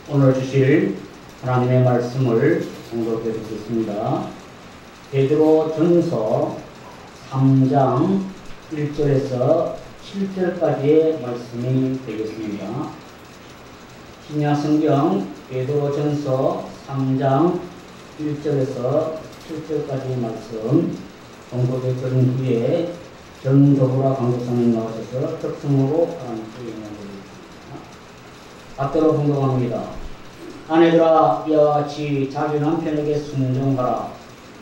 오늘 주실 하나님의 말씀을 공독해 드리겠습니다. 베드로 전서 3장 1절에서 7절까지의 말씀이 되겠습니다. 신약 성경 베드로 전서 3장 1절에서 7절까지의 말씀 공독해 드린 후에 전도구라 강독사님 나오셔서 특성으로 하나님께 영광드리겠습니다. 받들어 공독합니다. 아내들아 이와 같이 자기 남편에게 순종하라.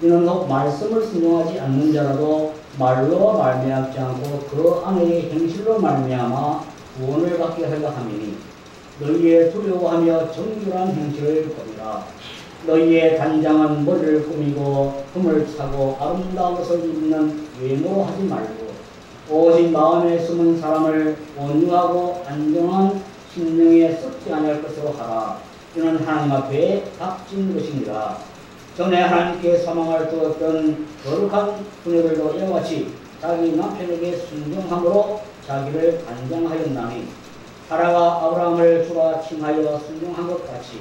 이는 혹 말씀을 순종하지 않는 자라도 말로 말미암지 않고 그 아내의 행실로 말미암아 구원을 받게 하려 함이니 너희의 두려워하며 정결한 행실을 버리라. 너희의 단장은 머리를 꾸미고 금을 차고 아름다운 옷을 입는 외모로 하지 말고 오직 마음에 숨은 사람을 온유하고 안정한 심령에 썩지 아니할 것으로 하라. 이는 하나님 앞에 값진 것입니다. 전에 하나님께 사망을 두었던 거룩한 부녀들도 이와 같이 자기 남편에게 순종함으로 자기를 단장하였나니 사라가 아브라함을 주라 칭하여 순종한 것 같이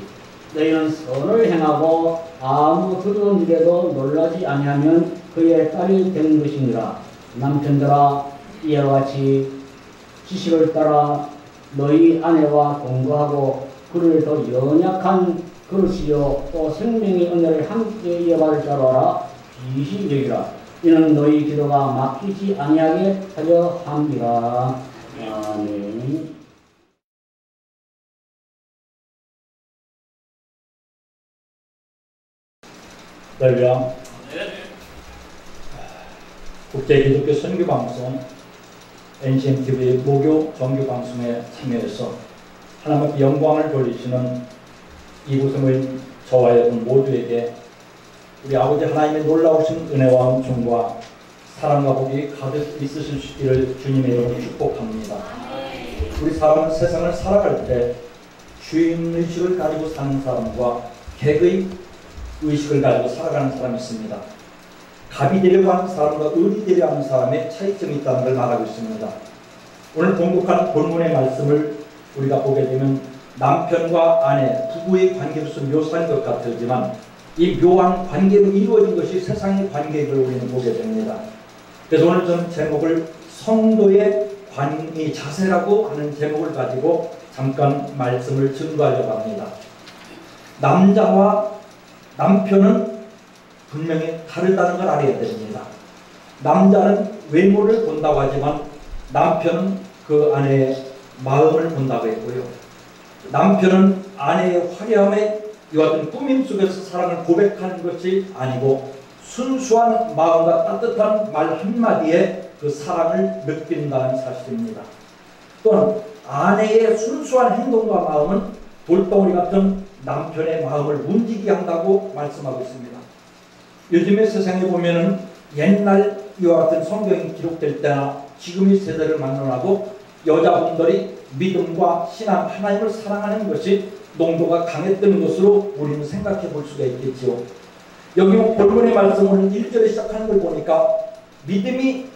너희는 선을 행하고 아무 두려운 일에도 놀라지 아니하면 그의 딸이 된 것이니라. 남편들아 이와 같이 지식을 따라 너희 아내와 동거하고 그를 더 연약한 그릇이요 또 생명의 은혜를 함께 이어받을 자로 알아 비시 여기라. 이는 너희 기도가 막히지 아니하게 하려 함이라. 아멘. 할렐루야. 국제기독교 선교방송 NCMTV의 목요 정규방송에 참여해서 하나님 앞에 영광을 돌리시는 이곳에 모인 저와 여러분 모두에게 우리 아버지 하나님의 놀라우신 은혜와 은총과 사랑과 복이 가득 있으시기를 주님의 이름으로 축복합니다. 우리 사람은 세상을 살아갈 때 주인의식을 가지고 사는 사람과 객의 의식을 가지고 살아가는 사람이 있습니다. 갑이 되려고 하는 사람과 을이 되려고 하는 사람의 차이점이 있다는 걸 말하고 있습니다. 오늘 공독한 본문의 말씀을 우리가 보게 되면 남편과 아내, 부부의 관계로서 묘사한 것 같지만 이 묘한 관계로 이루어진 것이 세상의 관계를 우리는 보게 됩니다. 그래서 오늘 저는 제목을 성도의 자세라고 하는 제목을 가지고 잠깐 말씀을 증거하려고 합니다. 남자와 남편은 분명히 다르다는 걸 알아야 됩니다. 남자는 외모를 본다고 하지만 남편은 그 아내의 마음을 본다고 했고요. 남편은 아내의 화려함에 이와 같은 꾸밈 속에서 사랑을 고백하는 것이 아니고 순수한 마음과 따뜻한 말 한마디에 그 사랑을 느낀다는 사실입니다. 또한 아내의 순수한 행동과 마음은 돌덩어리 같은 남편의 마음을 움직이게 한다고 말씀하고 있습니다. 요즘의 세상에 보면은 옛날 이와 같은 성경이 기록될 때나 지금의 세대를 막론하고 여자분들이 믿음과 신앙 하나님을 사랑하는 것이 농도가 강했던 것으로 우리는 생각해 볼 수가 있겠지요. 여기 본문의 말씀은 1절에 시작하는 걸 보니까 믿음이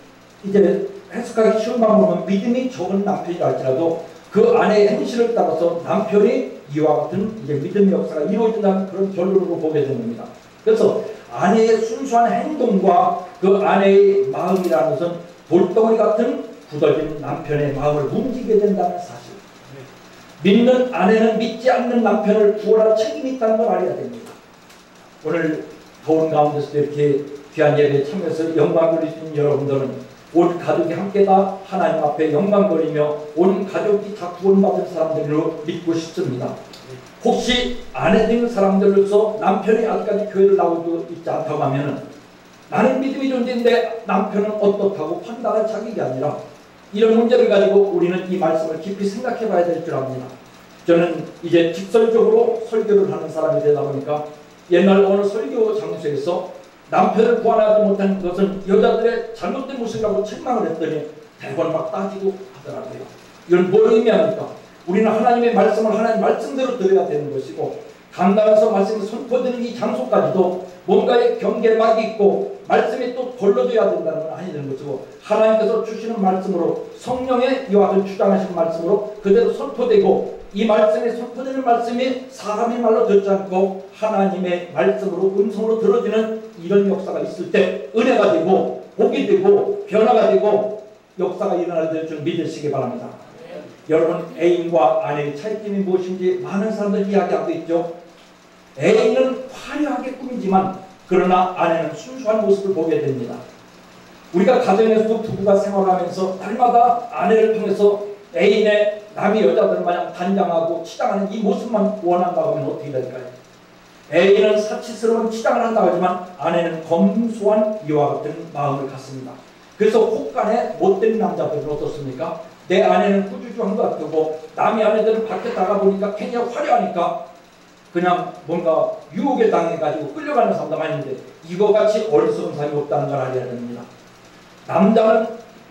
이제 해석하기 쉬운 방법은 믿음이 적은 남편이라 할지라도 그 아내의 행실을 따라서 남편이 이와 같은 이제 믿음의 역사가 이루어진다는 그런 결론으로 보게 됩니다. 그래서 아내의 순수한 행동과 그 아내의 마음이라는 것은 돌덩어리 같은 굳어진 남편의 마음을 움직이게 된다는 사실. 믿는 아내는 믿지 않는 남편을 구원할 책임이 있다는 걸 알아야 됩니다. 오늘 더운 가운데서도 이렇게 귀한 예배에 참여해서 영광 돌리시는 여러분들은 온 가족이 함께 다 하나님 앞에 영광 돌리며 온 가족이 다 구원받은 사람들로 믿고 싶습니다. 혹시 아내 되는 사람들로서 남편이 아직까지 교회를 나오고 있지 않다고 하면 나는 믿음이 존재인데 남편은 어떻다고 판단할 자격이 아니라 이런 문제를 가지고 우리는 이 말씀을 깊이 생각해 봐야 될 줄 압니다. 저는 이제 직설적으로 설교를 하는 사람이 되다 보니까 옛날 어느 설교 장소에서 남편을 구원하지 못한 것은 여자들의 잘못된 모습이라고 책망을 했더니 대번 막 따지고 하더라고요. 이건 뭘 의미합니까? 우리는 하나님의 말씀을 하나님 말씀대로 들어야 되는 것이고 강단에서 말씀이 선포되는 이 장소까지도 뭔가의 경계막이 있고 말씀이 또 걸러져야 된다는 건 아니는 것이고, 하나님께서 주시는 말씀으로, 성령의 이와 같은 주장하신 말씀으로 그대로 선포되고, 이 말씀이 선포되는 말씀이 사람의 말로 듣지 않고 하나님의 말씀으로, 음성으로 들어지는 이런 역사가 있을 때 은혜가 되고 복이 되고 변화가 되고 역사가 일어나게 될 줄 믿으시기 바랍니다. 여러분, 애인과 아내의 차이점이 무엇인지 많은 사람들이 이야기하고 있죠. 애인은 화려하게 꾸미지만 그러나 아내는 순수한 모습을 보게 됩니다. 우리가 가정에서도 부부가 생활하면서 날마다 아내를 통해서 애인의 남이 여자들 마냥 단장하고 치장하는 이 모습만 원한다고 하면 어떻게 될까요? 애인은 사치스러운 치장을 한다고 하지만 아내는 검소한 이와 같은 마음을 갖습니다. 그래서 혹간에 못된 남자들은 어떻습니까? 내 아내는 꾸주주한 것 같고 남의 아내들은 밖에 나가 보니까 굉장히 화려하니까 그냥 뭔가 유혹에 당해가지고 끌려가는 사람도 많이 있는데, 이거같이 어리석은 사람이 없다는 걸 알아야 됩니다. 남자는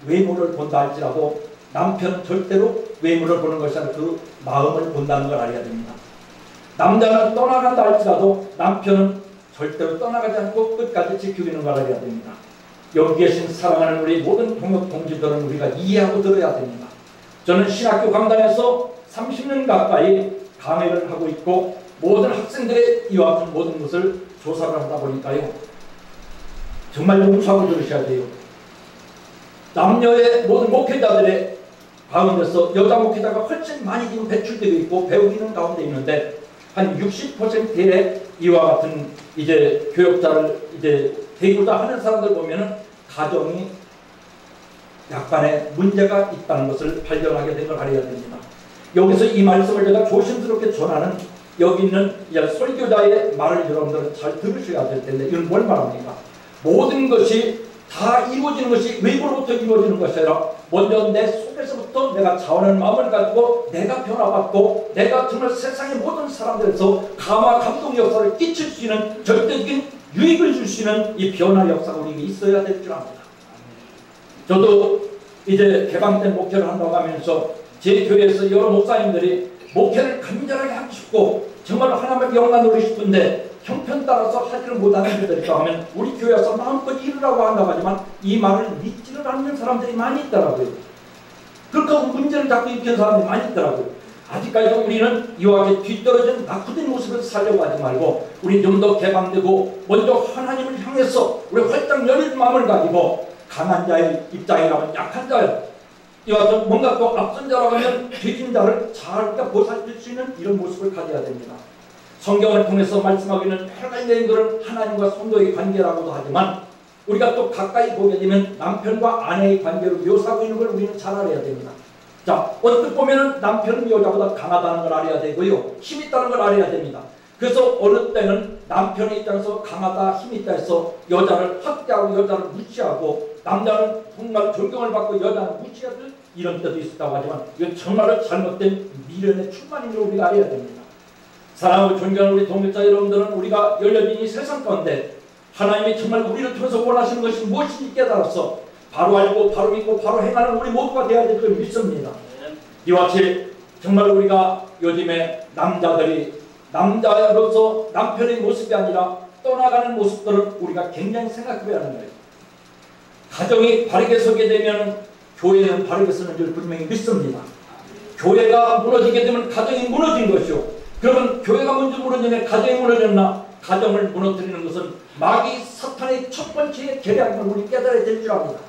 외모를 본다 할지라도 남편은 절대로 외모를 보는 것이 아니라 그 마음을 본다는 걸 알아야 됩니다. 남자는 떠나간다 할지라도 남편은 절대로 떠나가지 않고 끝까지 지키는 걸 알아야 됩니다. 여기 계신 사랑하는 우리 모든 동역 동지들은 우리가 이해하고 들어야 됩니다. 저는 신학교 강단에서 30년 가까이 강의를 하고 있고 모든 학생들의 이와 같은 모든 것을 조사를 하다 보니까요, 정말 용서하고 들으셔야 돼요. 남녀의 모든 목회자들의 가운데서 여자 목회자가 훨씬 많이 지금 배출되고 있고 배우기는 가운데 있는데, 한 60%의 이와 같은 이제 교역자를 이제 되고자 하는 사람들 보면은 가정이 약간의 문제가 있다는 것을 발견하게 된 걸 알아야 됩니다. 여기서 이 말씀을 제가 조심스럽게 전하는 여기 있는 설교자의 말을 여러분들은 잘 들으셔야 될 텐데, 이건 뭘 말합니까? 모든 것이 다 이루어지는 것이 외부로부터 이루어지는 것이 아니라 먼저 내 속에서부터 내가 자원하는 마음을 가지고 내가 변화받고 내가 정말 세상의 모든 사람들에서 감화 감동 역사를 끼칠 수 있는 절대적인 유익을 줄 수 있는 이 변화 역사가 우리에게 있어야 될 줄 압니다. 저도 이제 개방된 목회를 한다고 하면서 제 교회에서 여러 목사님들이 목회를 간절하게 하고 싶고 정말 하나님의 영광 누리고 싶은데 형편 따라서 하지를 못하는 분들이 있다고 하면 우리 교회에서 마음껏 이루라고 한다고 하지만 이 말을 믿지를 않는 사람들이 많이 있더라고요. 그렇다고 문제를 자꾸 일으키는 사람들이 많이 있더라고요. 아직까지도 우리는 이와 같이 뒤떨어진 낙후된 모습을 살려고 하지 말고 우리 좀 더 개방되고 먼저 하나님을 향해서 우리 활짝 열린 마음을 가지고 강한 자의 입장이라면 약한 자요, 이와 같은 뭔가 또 앞선 자라고 하면 뒤진 자를 잘 보살필 수 있는 이런 모습을 가져야 됩니다. 성경을 통해서 말씀하고 있는 여러 가지 내용들은 하나님과 성도의 관계라고도 하지만 우리가 또 가까이 보게 되면 남편과 아내의 관계로 묘사하고 있는 걸 우리는 잘 알아야 됩니다. 자, 어떻게 보면 남편은 여자보다 강하다는 걸 알아야 되고요, 힘 있다는 걸 알아야 됩니다. 그래서 어느 때는 남편의 입장에서 강하다, 힘 있다 해서 여자를 학대하고 여자를 무시하고 남자는 정말 존경을 받고 여자는 무시하듯 이런 때도 있었다고 하지만 이건 정말로 잘못된 미련의 충만인 걸 우리가 알아야 됩니다. 사랑하고 존경하는 우리 동역자 여러분들은 우리가 열려진 이 세상 가운데 하나님이 정말 우리를 통해서 원하시는 것이 무엇인지 깨달아서 바로 알고 바로 믿고 바로 행하는 우리 모두가 되어야 될 줄 믿습니다. 이와 같이 정말 우리가 요즘에 남자로서 남편의 모습이 아니라 떠나가는 모습들을 우리가 굉장히 생각해야 하는 거예요. 가정이 바르게 서게 되면 교회는 바르게 서는 줄 분명히 믿습니다. 교회가 무너지게 되면 가정이 무너진 것이요, 그러면 교회가 먼저 무너지면 가정이 무너졌나? 가정을 무너뜨리는 것은 마귀 사탄의 첫 번째 계략을 우리 깨달아야 될 줄 압니다.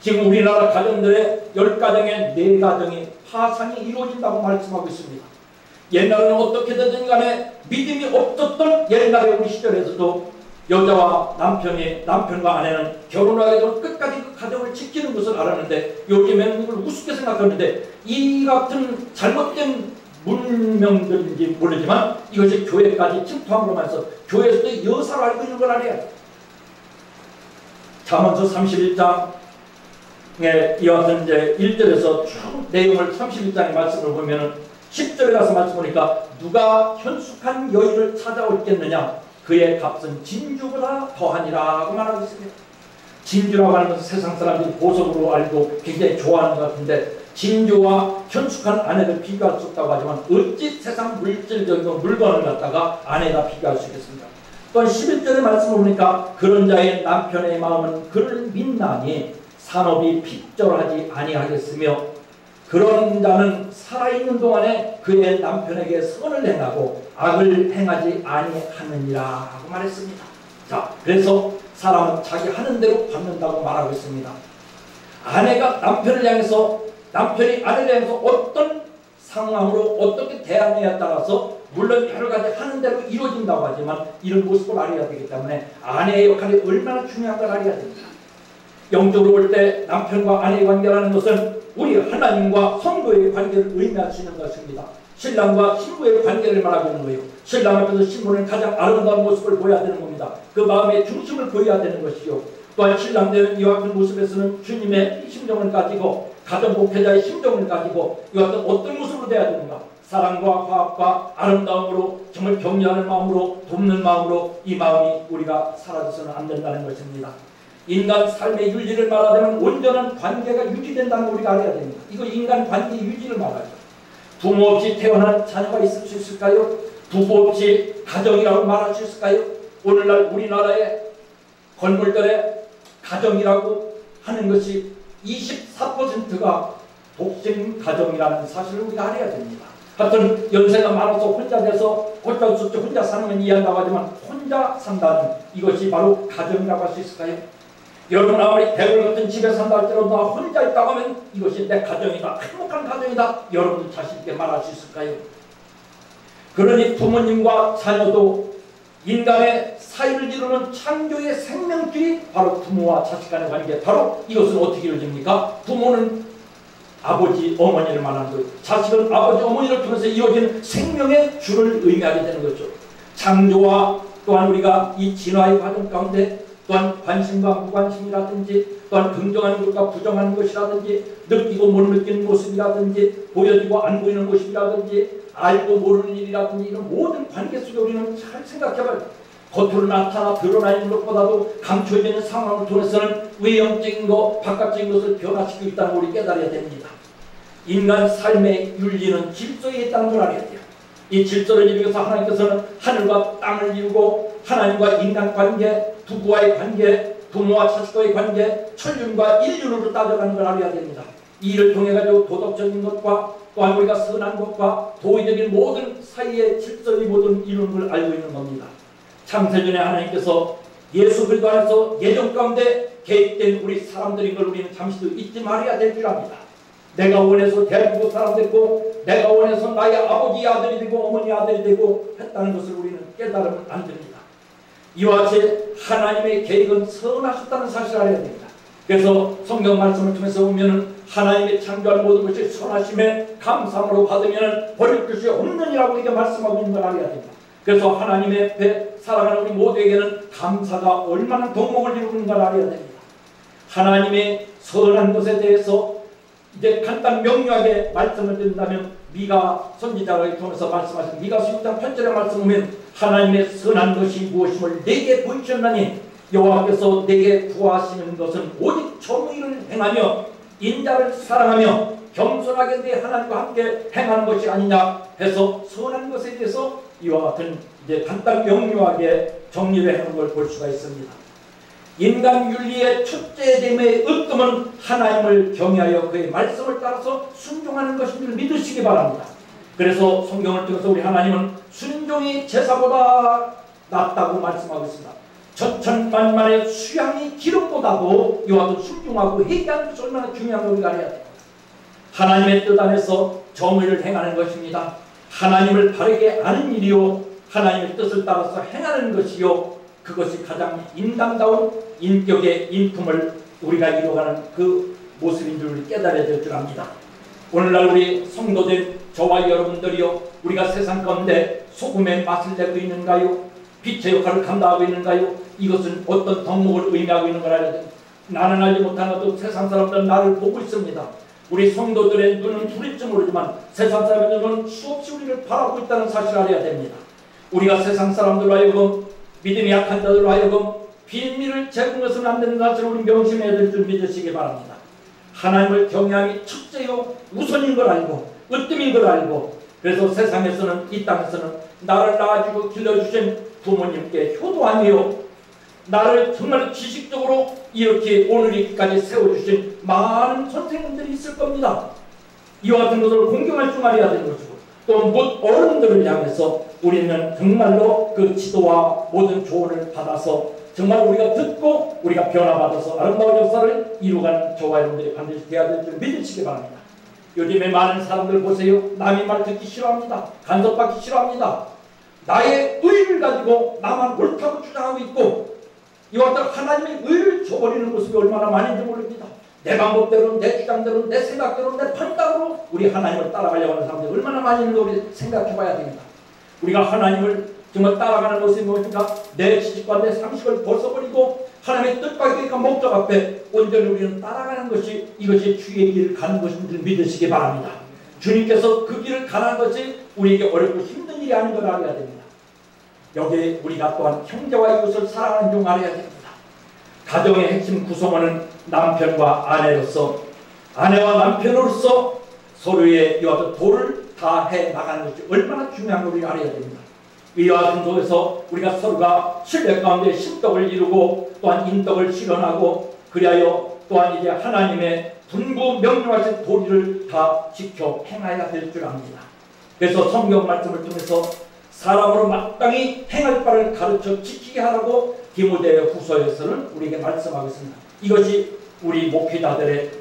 지금 우리나라 가정들의 10가정에 4가정이 파산이 이루어진다고 말씀하고 있습니다. 옛날에는 어떻게든 간에 믿음이 없었던 옛날의 우리 시절에서도 여자와 남편과 아내는 결혼하게 되면 끝까지 그 가정을 지키는 것을 알았는데 요즘에는 이걸 우습게 생각하는데 이 같은 잘못된 문명들인지 모르지만 이것이 교회까지 침투함으로 말해서 교회에서도 여사로 알고 있는 걸 알아야 돼. 잠언서 31장에 이와 같은 이제 1절에서 쭉 내용을 31장의 말씀을 보면은 10절에 가서 말씀 보니까 누가 현숙한 여인을 찾아오겠느냐, 그의 값은 진주보다 더하니라 하고 말하고 있습니다. 진주라고 하는 것은 세상 사람들이 보석으로 알고 굉장히 좋아하는 것 같은데 진주와 현숙한 아내를 비교할 수 없다고 하지만 어찌 세상 물질적인 물건을 갖다가 아내가 비교할 수 있겠습니까? 또한 11절의 말씀을 보니까 그런 자의 남편의 마음은 그를 믿나니 산업이 핍절하지 아니하겠으며 그런 자는 살아있는 동안에 그의 남편에게 선을 행하고 악을 행하지 아니하느니라 하고 말했습니다. 자, 그래서 사람은 자기 하는 대로 받는다고 말하고 있습니다. 아내가 남편을 향해서, 남편이 아내를 향해서 어떤 상황으로 어떻게 대하느냐에 따라서 물론 여러 가지 하는 대로 이루어진다고 하지만 이런 모습을 알아야 되기 때문에 아내의 역할이 얼마나 중요한 걸 알아야 됩니다. 영적으로 볼 때 남편과 아내의 관계라는 것은 우리 하나님과 성도의 관계를 의미할 수 있는 것입니다. 신랑과 신부의 관계를 말하고 있는 거예요. 신랑 앞에서 신부는 가장 아름다운 모습을 보여야 되는 겁니다. 그 마음의 중심을 보여야 되는 것이요. 또한 신랑되는 이와 같은 모습에서는 주님의 심정을 가지고 가정 목회자의 심정을 가지고 이와 같은 어떤 모습으로 돼야 되는가? 사랑과 화합과 아름다움으로 정말 격려하는 마음으로 돕는 마음으로 이 마음이 우리가 사라져서는 안 된다는 것입니다. 인간 삶의 유지를 말하자면 온전한 관계가 유지된다는 걸 우리가 알아야 됩니다. 이거 인간 관계 유지를 말하죠. 부모 없이 태어난 자녀가 있을 수 있을까요? 부부 없이 가정이라고 말할 수 있을까요? 오늘날 우리나라의 건물들의 가정이라고 하는 것이 24%가 독생 가정이라는 사실을 우리가 알아야 됩니다. 하여튼 연세가 많아서 혼자 돼서 어쩔 수 없이 혼자 사는 건 이해한다고 하지만 혼자 산다는 이것이 바로 가정이라고 할 수 있을까요? 여러분 아무리 대물 같은 집에 산다 할지라도 나 혼자 있다고 하면 이것이 내 가정이다, 행복한 가정이다, 여러분들 자신있게 말할 수 있을까요? 그러니 부모님과 자녀도 인간의 사이를 이루는 창조의 생명줄이 바로 부모와 자식 간의 관계, 바로 이것은 어떻게 이루어집니까? 부모는 아버지, 어머니를 말하는 거예요. 자식은 아버지, 어머니를 통해서 이루어지는 생명의 줄을 의미하게 되는 거죠. 창조와 또한 우리가 이 진화의 과정 가운데 또한 관심과 무관심이라든지 또한 긍정하는 것과 부정하는 것이라든지 느끼고 못 느끼는 모습이라든지 보여지고 안 보이는 모습이라든지 알고 모르는 일이라든지 이런 모든 관계 속에 우리는 잘 생각해봐요. 겉으로 나타나 드러나 있는 것보다도 감춰져 있는 상황을 통해서는 외형적인 것, 바깥적인 것을 변화시키고 있다는 걸 우리 깨달아야 됩니다. 인간 삶의 윤리는 질서에 있다는 걸 알아야 돼요. 이 질서를 이루기 위해서 하나님께서는 하늘과 땅을 이루고 하나님과 인간 관계, 부부와의 관계, 부모와 자식과의 관계, 천륜과 인륜으로 따져가는 걸 알아야 됩니다. 이 일을 통해 가지고 도덕적인 것과 또한 우리가 선한 것과 도의적인 모든 사이의 질서의 모든 이루는 걸 알고 있는 겁니다. 창세전에 하나님께서 예수 그리스도 안에서 예정 가운데 계획된 우리 사람들인 걸 우리는 잠시도 잊지 말아야 될 줄 압니다. 내가 원해서 대한민국 사람 됐고 내가 원해서 나의 아버지 아들이 되고 어머니 아들이 되고 했다는 것을 우리는 깨달으면 안 됩니다. 이와 같이 하나님의 계획은 선하셨다는 사실을 알아야 됩니다. 그래서 성경 말씀을 통해서 보면 하나님의 창조한 모든 것이 선하심에 감사함으로 받으면 버릴 것이 없느니라고 이렇게 말씀하고 있는 걸 알아야 됩니다. 그래서 하나님의 앞에 살아가는 우리 모두에게는 감사가 얼마나 덕목을 이루는 걸 알아야 됩니다. 하나님의 선한 것에 대해서 이제 간단 명료하게 말씀을 드린다면 미가 선지자를 통해서 말씀하신 미가서 6장 8절의 말씀 보면 하나님의 선한 것이 무엇임을 내게 보이셨나니 여호와께서 내게 구하시는 것은 오직 정의를 행하며 인자를 사랑하며 겸손하게 내 하나님과 함께 행하는 것이 아니냐 해서 선한 것에 대해서 이와 같은 이제 간단 명료하게 정리를 해놓은 걸 볼 수가 있습니다. 인간 윤리의 첫째됨의 으뜸은 하나님을 경외하여 그의 말씀을 따라서 순종하는 것인 줄 믿으시기 바랍니다. 그래서 성경을 통해서 우리 하나님은 순종이 제사보다 낫다고 말씀하고 있습니다. 천천만만의 수양이 기름보다도 이와 같은 순종하고 회개하는 것이 얼마나 중요한 걸 우리가 알아야 돼요. 하나님의 뜻 안에서 정의를 행하는 것입니다. 하나님을 바르게 아는 일이요 하나님의 뜻을 따라서 행하는 것이요 그것이 가장 인간다운 인격의 인품을 우리가 이루어가는 그 모습인 줄 깨달아야 될 줄 압니다. 오늘날 우리 성도들 저와 여러분들이요 우리가 세상 가운데 소금의 맛을 내고 있는가요? 빛의 역할을 감당하고 있는가요? 이것은 어떤 덕목을 의미하고 있는 걸 알아야 됩니다. 나는 알지 못하나도 세상 사람들은 나를 보고 있습니다. 우리 성도들의 눈은 부릴지 모르지만 세상 사람의 눈은 수없이 우리를 바라보고 있다는 사실을 알아야 됩니다. 우리가 세상 사람들로 하여금 믿음이 약한 자들로 하여금 비밀을 제공해서는 안 되는 사실을 우리 명심해야 될 줄 믿으시기 바랍니다. 하나님을 경외함이 첫째요 우선인 걸 알고 으뜸인 걸 알고, 그래서 세상에서는, 이 땅에서는 나를 낳아주고 길러주신 부모님께 효도하며 나를 정말 지식적으로 이렇게 오늘까지 세워주신 많은 선생님들이 있을 겁니다. 이와 같은 것을 공경할 줄 알아야 되는 것이고, 또 못 어른들을 향해서 우리는 정말로 그 지도와 모든 조언을 받아서 정말 우리가 듣고 우리가 변화받아서 아름다운 역사를 이루어가는 저와 여러분들이 반드시 되어야 될 줄 믿으시기 바랍니다. 요즘에 많은 사람들 보세요. 남의 말 듣기 싫어합니다. 간섭받기 싫어합니다. 나의 의를 가지고 나만 옳다고 주장하고 있고, 이와 같은 하나님의 의를 저버리는 모습이 얼마나 많은지 모릅니다. 내 방법대로, 내 주장대로, 내 생각대로, 내 판단으로 우리 하나님을 따라가려고 하는 사람들이 얼마나 많이 있는지 우리 생각해 봐야 됩니다. 우리가 하나님을 정말 따라가는 모습이 무엇인가? 내 지식과 내 상식을 벗어버리고 하나님의 뜻과 계획과 목적 앞에 온전히 우리는 따라가는 것이, 이것이 주의 길을 가는 것임을 믿으시기 바랍니다. 주님께서 그 길을 가는 것이 우리에게 어렵고 힘든 일이 아닌 걸 알아야 됩니다. 여기에 우리가 또한 형제와 이웃을 사랑하는 줄 알아야 됩니다. 가정의 핵심 구성원은 남편과 아내로서, 아내와 남편으로서 서로의 이와 같은 도를 다해 나가는 것이 얼마나 중요한 걸 우리가 알아야 됩니다. 이와 같은 속에서 우리가 서로가 신뢰 가운데 신덕을 이루고 또한 인덕을 실현하고, 그리하여 또한 이제 하나님의 분부 명령하신 도리를 다 지켜 행해야 될 줄 압니다. 그래서 성경 말씀을 통해서 사람으로 마땅히 행할 바를 가르쳐 지키게 하라고 디모데 후서에서는 우리에게 말씀하고 있습니다. 이것이 우리 목회자들의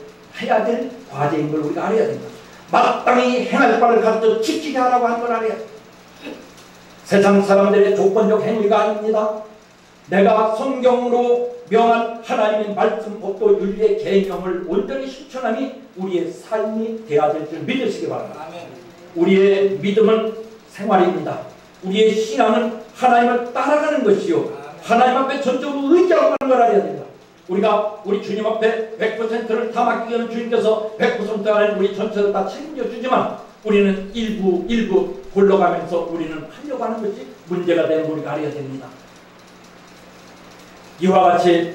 해야 될 과제인 걸 우리가 알아야 됩니다. 마땅히 행할 바를 가르쳐 지키게 하라고 하는 걸 알아야 됩니다. 세상 사람들의 조건적 행위가 아닙니다. 내가 성경으로 명한 하나님의 말씀, 법도, 윤리의 계명을 온전히 실천함이 우리의 삶이 되어야 될 줄 믿으시기 바랍니다. 우리의 믿음은 생활입니다. 우리의 신앙은 하나님을 따라가는 것이요, 하나님 앞에 전적으로 의지하고 가는 걸 알아야 됩니다. 우리가 우리 주님 앞에 100%를 다 맡기기는 주님께서 100% 안에 우리 전체를 다 책임져 주지만, 우리는 일부 골라가면서 우리는 하려고 하는 것이 문제가 되는 우리가 알아야 됩니다. 이와 같이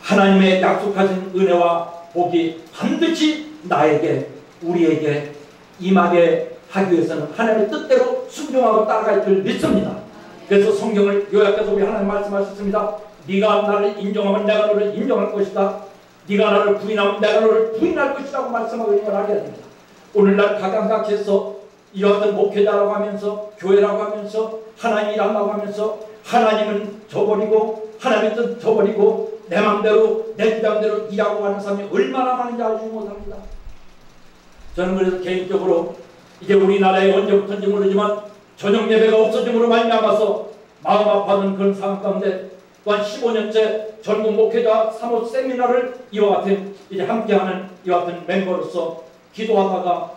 하나님의 약속하신 은혜와 복이 반드시 나에게, 우리에게 임하게 하기 위해서는 하나님의 뜻대로 순종하고 따라갈 줄 믿습니다. 그래서 성경을 요약해서 우리 하나님 말씀하셨습니다. 네가 나를 인정하면 내가 너를 인정할 것이다. 네가 나를 부인하면 내가 너를 부인할 것이라고 말씀하고 있는 걸 알아야 됩니다. 오늘날 각양각해서 이와 같은 목회자라고 하면서, 교회라고 하면서, 하나님이라고 하면서 하나님은 저버리고 하나님의 뜻 저버리고 내 맘대로 내 주장대로 일하고 하는 사람이 얼마나 많은지 알지 못합니다. 저는 그래서 개인적으로 이제 우리나라에 언제부터인지 모르지만 저녁 예배가 없어짐으로 말미암아서 마음 아파하는 그런 상황 가운데, 또한 15년째 전국 목회자 사모 세미나를 이와 같은 이제 함께하는 이와 같은 멤버로서 기도하다가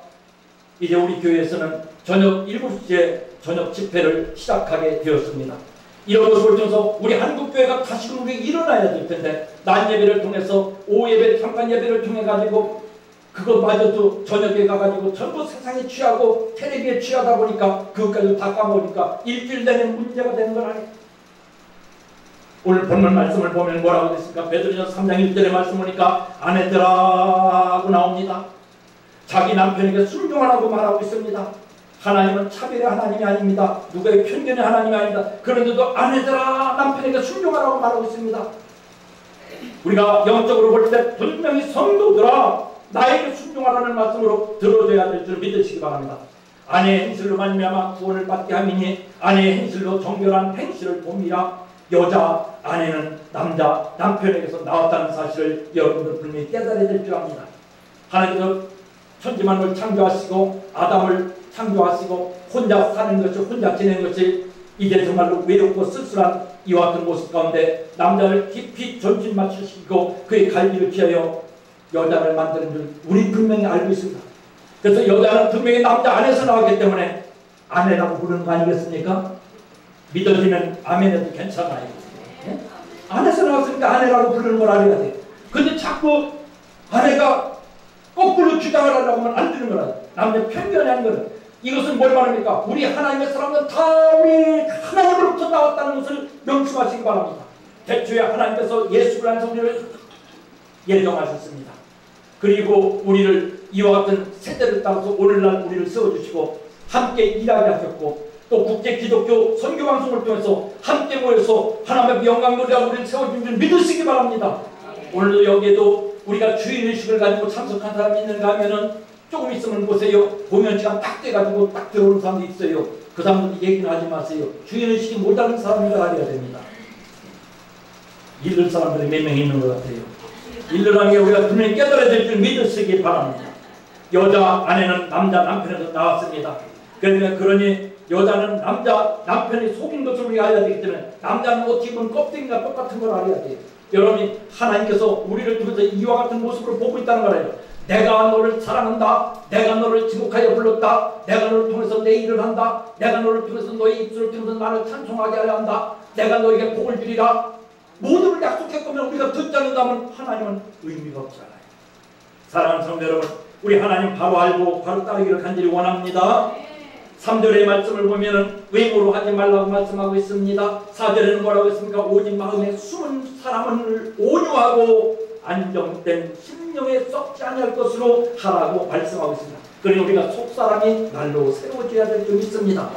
이제 우리 교회에서는 저녁 7시에 저녁 집회를 시작하게 되었습니다. 이런 것을 통해서 우리 한국교회가 다시금 우리 일어나야 될 텐데, 낮 예배를 통해서 오후 예배, 잠깐 예배를 통해 가지고 그것마저도 저녁에 가가지고 전부 세상에 취하고 테레비에 취하다 보니까 그것까지 다 까먹으니까 일주일 내내 문제가 되는 걸 아니에요. 오늘 본문 말씀을 보면 뭐라고 됐습니까? 베드로전서 3장 1절의 말씀 보니까 아내들아고 나옵니다. 자기 남편에게 순종하라고 말하고 있습니다. 하나님은 차별의 하나님이 아닙니다. 누구의 편견의 하나님이 아닙니다. 그런데도 아내들아 남편에게 순종하라고 말하고 있습니다. 우리가 영적으로 볼 때 분명히 성도들아 나에게 순종하라는 말씀으로 들어줘야 될 줄 믿으시기 바랍니다. 아내의 행실로 말미암아 구원을 받게 함이니 아내의 행실로 정결한 행실을 봅니다. 여자, 아내는 남자, 남편에게서 나왔다는 사실을 여러분들 분명히 깨달아야 될 줄 압니다. 하나님께서 천지만을 창조하시고 아담을 창조하시고 혼자 사는 것이, 혼자 지내는 것이 이제 정말로 외롭고 쓸쓸한 이와 같은 모습 가운데 남자를 깊이 전진 맞추시고 그의 갈비를 피하여 여자를 만드는 줄 우리 분명히 알고 있습니다. 그래서 여자는 분명히 남자 안에서 나왔기 때문에 아내라고 부르는 거 아니겠습니까? 믿어지면 아멘해도 괜찮아요. 네? 안에서 나왔으니까 아내라고 부르는 걸 알아야 돼요. 근데 자꾸 아내가 거꾸로 주장을 하려고 하면 안 되는 거라. 남녀 편견이 아닌 거라. 이것은 뭘 말합니까? 우리 하나님의 사람들은 다 우리 하나님으로부터 나왔다는 것을 명심하시기 바랍니다. 대초에 하나님께서 예수를 한 성령을 예정하셨습니다. 그리고 우리를 이와 같은 세대를 따라서 오늘날 우리를 세워주시고 함께 일하게 하셨고 또 국제 기독교 선교방송을 통해서 함께 모여서 하나님의 영광 노래하고 우리를 세워준 줄 믿으시기 바랍니다. 오늘도 여기에도 우리가 주인의식을 가지고 참석한 사람이 있는가 하면은 조금 있으면 보세요. 공연 시간 딱 돼가지고 딱 들어오는 사람도 있어요. 그 사람들 얘기는 하지 마세요. 주인의식이 못하는 사람이라 알아야 됩니다. 잃을 사람들이 몇 명 있는 것 같아요. 잃으라는 게 우리가 분명히 깨달아야 될 줄 믿으시기 바랍니다. 여자 아내는 남자 남편에서 나왔습니다. 그러니 여자는 남편이 속인 것을 우리가 알아야 되기 때문에 남자는 어떻게 보면 껍데기가 똑같은 걸 알아야 돼요. 여러분이 하나님께서 우리를 통해서 이와 같은 모습으로 보고 있다는 거예요. 내가 너를 사랑한다. 내가 너를 지목하여 불렀다. 내가 너를 통해서 내 일을 한다. 내가 너를 통해서 너의 입술을 통해서 나를 찬송하게 하려 한다. 내가 너에게 복을 주리라. 모두를 약속했다면 우리가 듣지 않는다면 하나님은 의미가 없잖아요. 사랑하는 성도 여러분, 우리 하나님 바로 알고 바로 따르기를 간절히 원합니다. 3절의 말씀을 보면은 외모로 하지 말라고 말씀하고 있습니다. 4절에는 뭐라고 했습니까? 오직 마음에 숨은 사람을 온유하고 안정된 심령에 썩지 아니할 것으로 하라고 말씀하고 있습니다. 그러니 우리가 속사람이 날로 새로워져야 될 줄 믿습니다.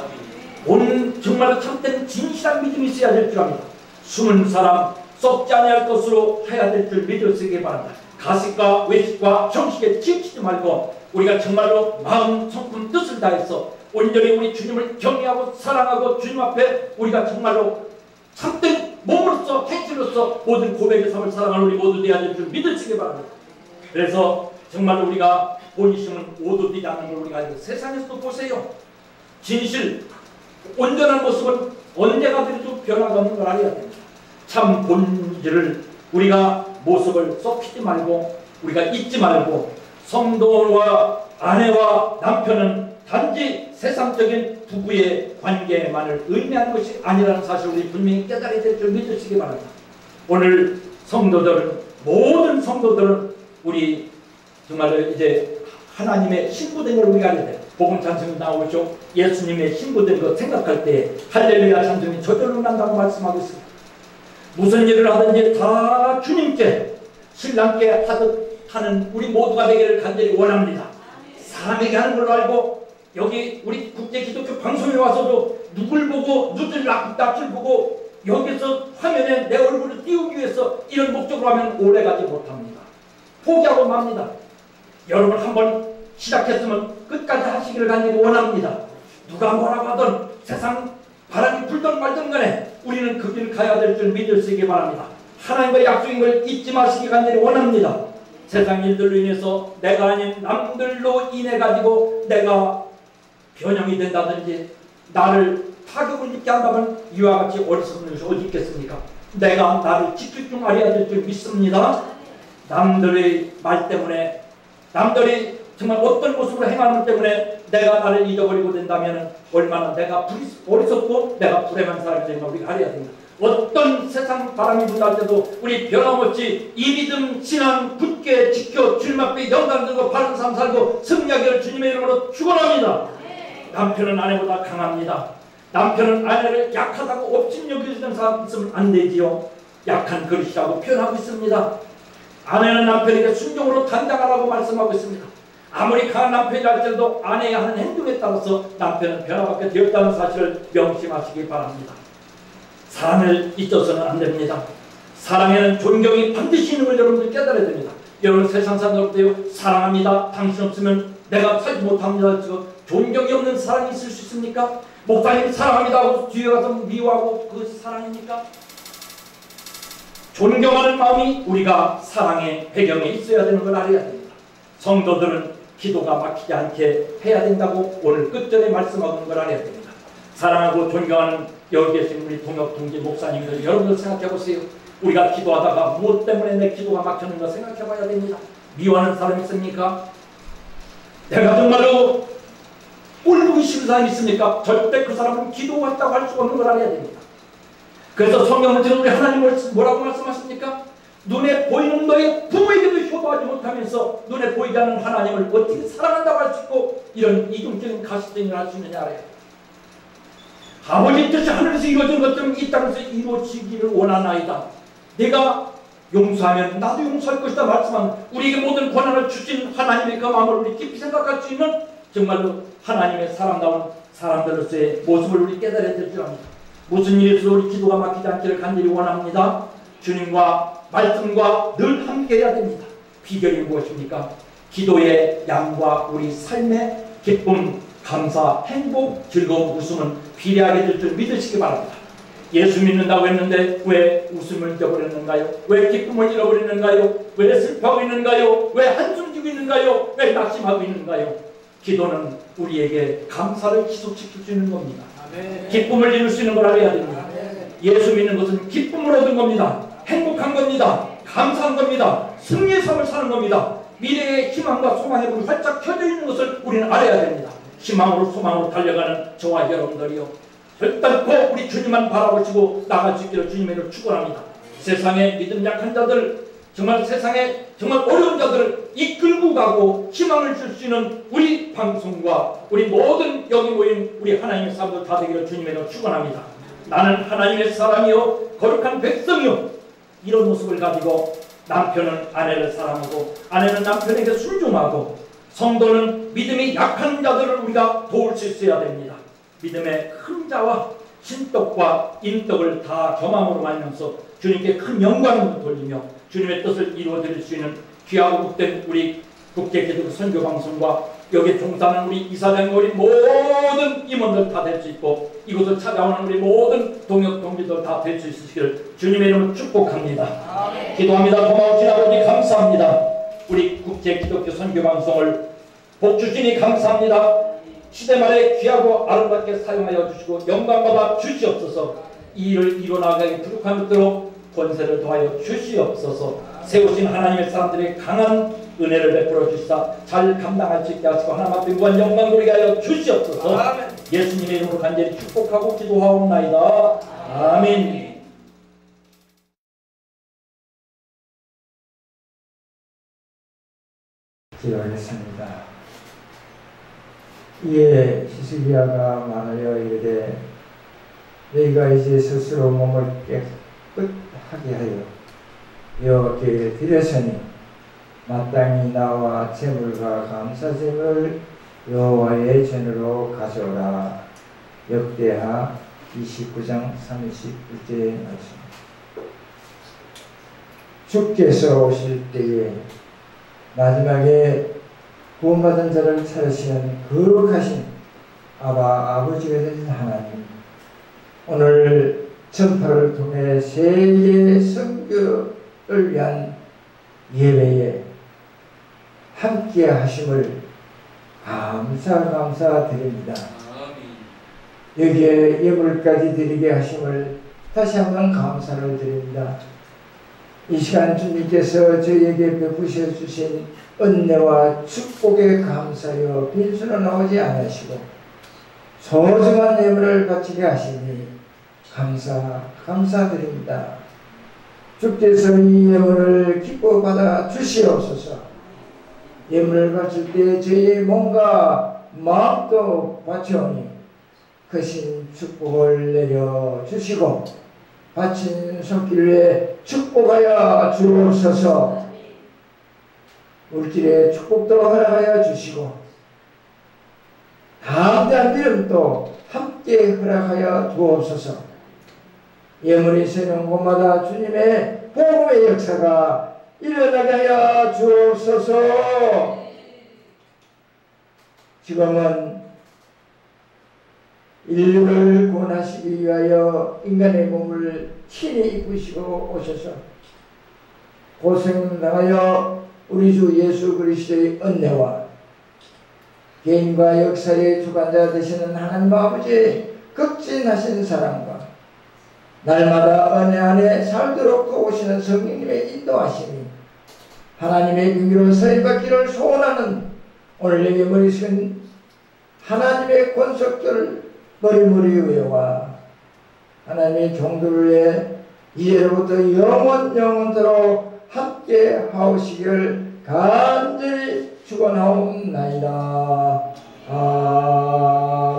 오늘 정말로 참된 진실한 믿음이 있어야 될 줄 압니다. 숨은 사람 썩지 아니할 것으로 해야 될 줄 믿으시기 바랍니다. 가식과 외식과 정식에 치우치지 말고 우리가 정말로 마음 성품 뜻을 다해서 온전히 우리 주님을 경외하고 사랑하고 주님 앞에 우리가 정말로 참된 몸으로서 행실로서 모든 고백의 삶을 사랑하는 우리 모두 되어야 될 줄 믿으시기 바랍니다. 그래서 정말로 우리가 본심은 오도되지 않는 걸 우리가 세상에서도 보세요. 진실, 온전한 모습은 언제가 되어도 변화가 없는 걸 알아야 됩니다. 참 본질을 우리가 모습을 썩히지 말고 우리가 잊지 말고 성도와 아내와 남편은 단지 세상적인 부부의 관계만을 의미하는 것이 아니라는 사실을 우리 분명히 깨달아야 될 줄 믿으시기 바랍니다. 오늘 성도들은 모든 성도들은 우리 정말로 이제 하나님의 신부된 걸 우리가 알아야 돼요. 복음 찬송이 나오죠. 예수님의 신부된 것 생각할 때 할렐루야 찬송이 저절로 난다고 말씀하고 있습니다. 무슨 일을 하든지 다 주님께 신랑께 하듯 하는 우리 모두가 되기를 간절히 원합니다. 사람에게 하는 걸로 알고 여기 우리 국제기독교 방송에 와서도 누굴 보고 누들 낯을 보고 여기서 화면에 내 얼굴을 띄우기 위해서 이런 목적으로 하면 오래가지 못합니다. 포기하고 맙니다. 여러분 한번 시작했으면 끝까지 하시기를 간절히 원합니다. 누가 뭐라고 하든 세상 바람이 불던 말든 간에 우리는 그 길을 가야 될 줄 믿으시기 바랍니다. 하나님과 약속인 걸 잊지 마시기 간절히 원합니다. 세상 일들로 인해서 내가 아닌 남들로 인해 가지고 내가 변형이 된다든지 나를 타격을 입게 한다면 이와 같이 어리석은 것이 어디 있겠습니까? 내가 나를 지킬 줄 알아야 될 줄 믿습니다. 남들의 말 때문에 남들이 정말 어떤 모습으로 행하는 것 때문에 내가 나를 잊어버리고 된다면 얼마나 내가 어리석고 내가 불행한 사람이 되는 걸 우리가 알아야 됩니다. 어떤 세상 바람이 분할 때도 우리 변함없이 이 믿음 신앙 굳게 지켜 주님 앞에 영광 들고 바른 삶 살고 승리하기를 주님의 이름으로 축원합니다. 남편은 아내보다 강합니다. 남편은 아내를 약하다고 업신 여기는 사람 있으면 안 되지요. 약한 그릇이라고 표현하고 있습니다. 아내는 남편에게 순종으로 단장하라고 말씀하고 있습니다. 아무리 강한 남편이라 할지라도 아내의 하는 행동에 따라서 남편은 변화받게 되었다는 사실을 명심하시기 바랍니다. 사랑을 잊어서는 안 됩니다. 사랑에는 존경이 반드시 있는 걸 여러분들 깨달아야 됩니다. 여러분 세상 사람들도요 사랑합니다. 당신 없으면 내가 살지 못합니다. 존경이 없는 사랑이 있을 수 있습니까? 목사님 사랑합니다 하고 뒤에 가서 미워하고 그것이 사랑입니까? 존경하는 마음이 우리가 사랑의 배경에 있어야 되는 걸 알아야 됩니다. 성도들은 기도가 막히지 않게 해야 된다고 오늘 끝전에 말씀하고 있는 걸 알아야 됩니다. 사랑하고 존경하는 여기 계신 우리 동역 동지 목사님들 여러분들 생각해 보세요. 우리가 기도하다가 무엇 때문에 내 기도가 막혔는가 생각해 봐야 됩니다. 미워하는 사람 있습니까? 내가 정말로 꼴보기 싫은 사람이 있습니까? 절대 그 사람은 기도했다고 할 수 없는 걸 알아야 됩니다. 그래서 성경은 지금 우리 하나님을 뭐라고 말씀하십니까? 눈에 보이는 너의 부모에게도 효도하지 못하면서 눈에 보이지 않는 하나님을 어떻게 사랑한다고 할 수 있고 이런 이중적인 가시성을 할 수 있느냐 알아야 됩니다. 아버지 뜻이 하늘에서 이루어진 것처럼 이 땅에서 이루어지기를 원하나이다. 내가 용서하면 나도 용서할 것이다 말씀한 우리에게 모든 권한을 주신 하나님의 그 마음을 우리 깊이 생각할 수 있는 정말로 하나님의 사람다운 사람들로서의 모습을 우리 깨달아야 될 줄 압니다. 무슨 일이 있어도 우리 기도가 막히지 않기를 간절히 원합니다. 주님과 말씀과 늘 함께 해야 됩니다. 비결이 무엇입니까? 기도의 양과 우리 삶의 기쁨, 감사, 행복, 즐거움, 웃음은 비례하게 될 줄 믿으시기 바랍니다. 예수 믿는다고 했는데 왜 웃음을 잊어버렸는가요? 왜 기쁨을 잃어버렸는가요? 왜 슬퍼하고 있는가요? 왜 한숨 지고 있는가요? 왜 낙심하고 있는가요? 기도는 우리에게 감사를 지속시킬 수 있는 겁니다. 아멘. 기쁨을 이룰 수 있는 걸 알아야 됩니다. 아멘. 예수 믿는 것은 기쁨을 얻은 겁니다. 행복한 겁니다. 감사한 겁니다. 승리의 삶을 사는 겁니다. 미래의 희망과 소망의 불이 활짝 켜져 있는 것을 우리는 알아야 됩니다. 희망으로 소망으로 달려가는 저와 여러분들이요, 결단코 우리 주님만 바라보시고 나갈 수 있기를 주님의 이름으로 축원합니다. 세상에 믿음 약한 자들, 정말 세상에 정말 어려운 자들을 이끌고 가고 희망을 줄 수 있는 우리 방송과 우리 모든 여기 모인 우리 하나님의 사람들 다 되기를 주님의 이름으로 축원합니다. 나는 하나님의 사람이요 거룩한 백성이요, 이런 모습을 가지고 남편은 아내를 사랑하고 아내는 남편에게 순종하고 성도는 믿음이 약한 자들을 우리가 도울 수 있어야 됩니다. 믿음의 큰 자와 신떡과 인떡을 다 겸함으로 말면서 주님께 큰 영광을 돌리며 주님의 뜻을 이루어드릴 수 있는 귀하고 복된 우리 국제기독교 선교방송과 여기에 종사하는 우리 이사장님, 우리 모든 임원들 다 될 수 있고 이곳을 찾아오는 우리 모든 동역 동지들 다 될 수 있으시기를 주님의 이름으로 축복합니다. 아멘. 기도합니다. 고마우신 아버지 감사합니다. 우리 국제기독교 선교방송을 복주시니 감사합니다. 시대 말에 귀하고 아름답게 사용하여 주시고 영광받아 주시옵소서. 이 일을 이뤄나가기 부족함이 있도록 권세를 더하여 주시옵소서. 세우신 하나님의 사람들의 강한 은혜를 베풀어 주시사 잘 감당할 수 있게 하시고 하나님 앞에 무한 영광 돌리게 하여 주시옵소서. 아멘. 예수님의 이름으로 간절히 축복하고 기도하옵나이다. 아멘. 기도하겠습니다. 이에 히스기야가 말하여 이르되 너희가 이제 스스로 몸을 깨끗하게 하여 여호와께 드렸으니 마땅히 나와 제물과 감사제물을 여호와의 전으로 가져오라. 역대하 29장 31절의 말씀. 주께서 오실 때에 마지막에 구원받은 자를 찾으시는 거룩하신 아버지가 되신 하나님, 오늘 전파를 통해 세계 선교를 위한 예배에 함께 하심을 감사드립니다. 여기에 예물까지 드리게 하심을 다시 한번 감사를 드립니다. 이 시간 주님께서 저희에게 베푸셔 주신 은혜와 축복에 감사하여 빈수는 나오지 않으시고 소중한 예물을 바치게 하시니 감사드립니다. 주께서 이 예물을 기뻐 받아 주시옵소서. 예물을 바칠 때 저희의 몸과 마음도 바치오니 크신 축복을 내려 주시고 바친 손길에 축복하여 주옵소서. 물질의 축복도 허락하여 주시고 담대한 믿음도 함께 허락하여 주옵소서. 예물이 쓰는 곳마다 주님의 복음의 역사가 일어나게 하여 주옵소서. 지금은 인류를 구원하시기 위하여 인간의 몸을 친히 입으시고 오셔서 고생당하여 우리 주 예수 그리스도의 은혜와 개인과 역사의 주관자 되시는 하나님 아버지의 극진하신 사랑과 날마다 은혜 안에 살도록 도우시는 성령님의 인도하심이 하나님의 비밀로 서임받기를 소원하는 오늘 여기 머리 숙인 하나님의 권속들 머리머리 위에와 하나님의 종들을 위해 이제로부터 영원토록 함께 하오시기를 간절히 축원하옵나이다. 아멘.